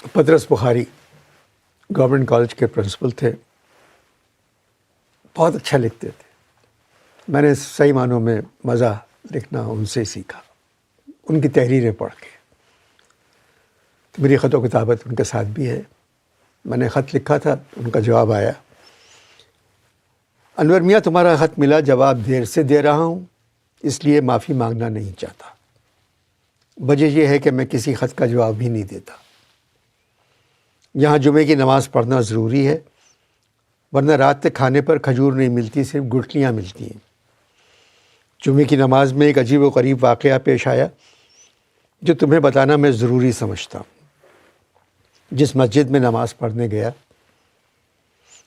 پطرس بخاری government college کے principal تھے، بہت اچھا لکھتے تھے. میں نے صحیح معنوں میں مزہ لکھنا ان سے سیکھا، ان کی تحریریں پڑھ کے. میری خط و کتابت ان کے ساتھ بھی ہے. میں نے خط لکھا تھا، ان کا جواب آیا، انور میاں تمہارا خط ملا، جواب دیر سے دے رہا ہوں، اس لیے معافی مانگنا نہیں چاہتا. وجہ یہ ہے کہ میں کسی خط کا جواب بھی نہیں دیتا. یہاں جمعے کی نماز پڑھنا ضروری ہے، ورنہ رات کے کھانے پر کھجور نہیں ملتی، صرف گٹھلیاں ملتی ہیں. جمعے کی نماز میں ایک عجیب و غریب واقعہ پیش آیا جو تمہیں بتانا میں ضروری سمجھتا ہوں. جس مسجد میں نماز پڑھنے گیا،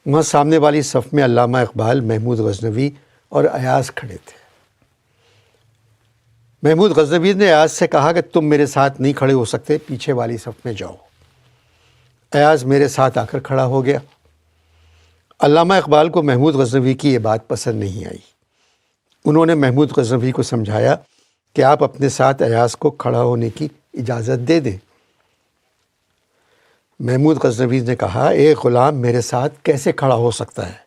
وہاں سامنے والی صف میں علامہ اقبال، محمود غزنوی اور ایاز کھڑے تھے. محمود غزنوی نے ایاز سے کہا کہ تم میرے ساتھ نہیں کھڑے ہو سکتے، پیچھے والی صف میں جاؤ. ایاز میرے ساتھ آ کر کھڑا ہو گیا. علامہ اقبال کو محمود غزنوی کی یہ بات پسند نہیں آئی. انہوں نے محمود غزنوی کو سمجھایا کہ آپ اپنے ساتھ ایاز کو کھڑا ہونے کی اجازت دے دیں. محمود غزنوی نے کہا، ایک غلام میرے ساتھ کیسے کھڑا ہو سکتا ہے؟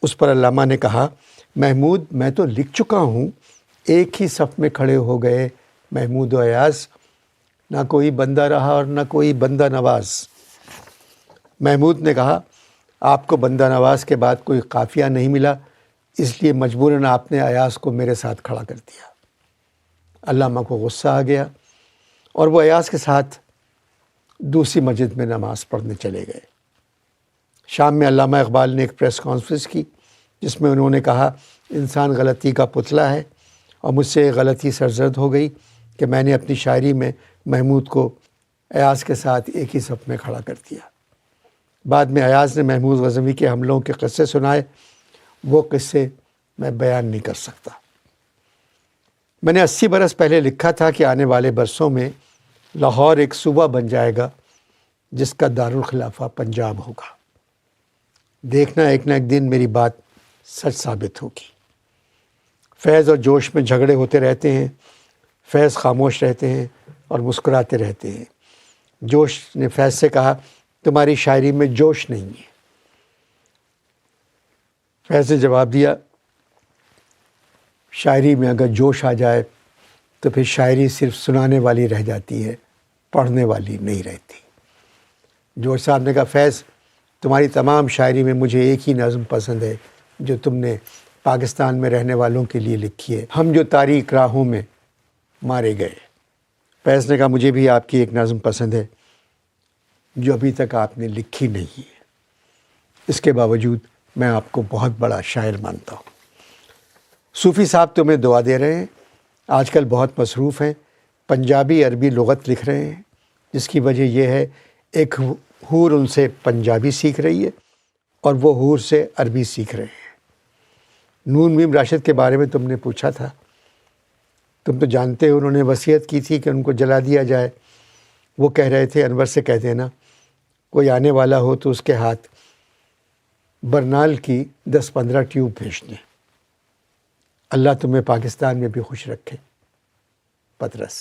اس پر علامہ نے کہا، محمود میں تو لکھ چکا ہوں، ایک ہی صف میں کھڑے ہو گئے محمود و ایاز، نہ کوئی بندہ رہا اور نہ کوئی بندہ نواز. محمود نے کہا، آپ کو بندہ نواز کے بعد کوئی قافیہ نہیں ملا، اس لیے مجبوراً آپ نے ایاز کو میرے ساتھ کھڑا کر دیا. علامہ کو غصہ آ گیا اور وہ ایاز کے ساتھ دوسری مسجد میں نماز پڑھنے چلے گئے. شام میں علامہ اقبال نے ایک پریس کانفرنس کی جس میں انہوں نے کہا، انسان غلطی کا پتلا ہے اور مجھ سے غلطی سرزد ہو گئی کہ میں نے اپنی شاعری میں محمود کو ایاز کے ساتھ ایک ہی صف میں کھڑا کر دیا. بعد میں ایاز نے محمود غزنوی کے حملوں کے قصے سنائے. وہ قصے میں بیان نہیں کر سکتا. میں نے 80 برس پہلے لکھا تھا کہ آنے والے برسوں میں لاہور ایک صوبہ بن جائے گا جس کا دارالخلافہ پنجاب ہوگا. دیکھنا ایک نہ ایک دن میری بات سچ ثابت ہوگی. فیض اور جوش میں جھگڑے ہوتے رہتے ہیں، فیض خاموش رہتے ہیں اور مسکراتے رہتے ہیں. جوش نے فیض سے کہا، تمہاری شاعری میں جوش نہیں ہے. فیض نے جواب دیا، شاعری میں اگر جوش آ جائے تو پھر شاعری صرف سنانے والی رہ جاتی ہے، پڑھنے والی نہیں رہتی. جوش صاحب نے کہا، فیض تمہاری تمام شاعری میں مجھے ایک ہی نظم پسند ہے جو تم نے پاکستان میں رہنے والوں کے لیے لکھی ہے، ہم جو تاریک راہوں میں مارے گئے. فیض نے کہا، مجھے بھی آپ کی ایک نظم پسند ہے جو ابھی تک آپ نے لکھی نہیں ہے. اس کے باوجود میں آپ کو بہت بڑا شاعر مانتا ہوں. صوفی صاحب تمہیں دعا دے رہے ہیں، آج کل بہت مصروف ہیں، پنجابی عربی لغت لکھ رہے ہیں، جس کی وجہ یہ ہے ایک حور ان سے پنجابی سیکھ رہی ہے اور وہ حور سے عربی سیکھ رہے ہیں. نون میم راشد کے بارے میں تم نے پوچھا تھا. تم تو جانتے ہو انہوں نے وصیت کی تھی کہ ان کو جلا دیا جائے. وہ کہہ رہے تھے، انور سے کہہ دینا کوئی آنے والا ہو تو اس کے ہاتھ برنال کی 10-15 ٹیوب بھیج دیں. اللہ تمہیں پاکستان میں بھی خوش رکھے. پطرس.